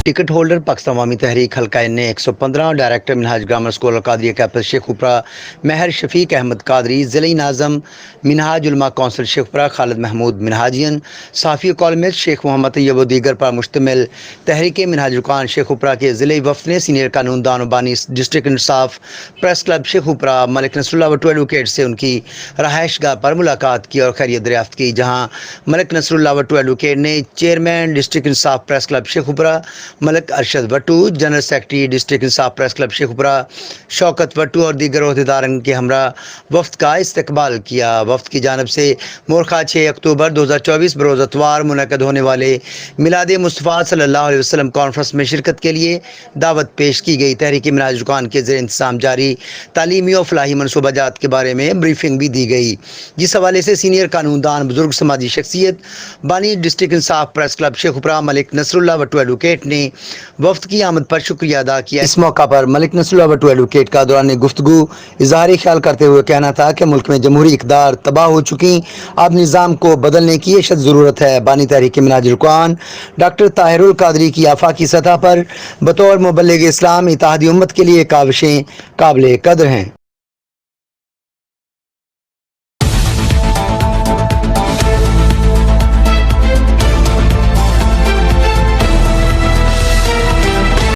Ticket holder Pakistan عوامی تحریک حلقہ نے 115 ڈائریکٹر منہاج گرامر اسکول القادریہ کیمپس شیخوپورہ مہر شفیق احمد قادری، ضلعی ناظم منہاج علماء کونسل شیخوپورہ خالد محمود منہاجین، صحافی کالمسٹ شیخ محمد طیب و دیگر پر مشتمل تحریک منہاج رکان شیخوپورہ کے ضلعی وفد نے سینئر قانون دان و بانی ڈسٹرکٹ انصاف پریس کلب شیخوپورہ ملک نصر اللہ وٹو ایڈوکیٹ سے ان کی رہائش گاہ پر ملاقات کی اور خیریت دریافت کی، جہاں ملک نصر اللہ وٹو ایڈوکیٹ نے چیئرمین ڈسٹرکٹ انصاف پریس کلب شیخوپورہ ملک ارشد وٹو، جنرل سیکرٹری ڈسٹرکٹ انصاف پریس کلب شیخوپورہ شوکت وٹو اور دیگر عہدیداران کے ہمراہ وفد کا استقبال کیا۔ وفد کی جانب سے مورخہ 6 اکتوبر 2024 بروز اتوار منعقد ہونے والے میلاد مصطفیٰ صلی اللہ علیہ وسلم کانفرنس میں شرکت کے لیے دعوت پیش کی گئی۔ تحریک منہاج رکان کے زیر انتظام جاری تعلیمی و فلاحی منصوبہ جات کے بارے میں بریفنگ بھی دی گئی، جس حوالے سے سینئر قانون دان بزرگ سماجی شخصیت بانی ڈسٹرکٹ انصاف پریس کلب شیخوپورہ ملک نصر اللہ وٹو ایڈوکیٹ نے وفد کی آمد پر شکریہ ادا کیا۔ اس موقع پر ملک نصر اللہ وٹو ایڈوکیٹ کا دوران گفتگو اظہار خیال کرتے ہوئے کہنا تھا کہ ملک میں جمہوری اقدار تباہ ہو چکی، اب نظام کو بدلنے کی اشد ضرورت ہے۔ بانی تحریک منہاج رکان ڈاکٹر طاہر القادری کی آفاقی سطح پر بطور مبلغ اسلام اتحادی امت کے لیے کاوشیں قابل قدر ہیں۔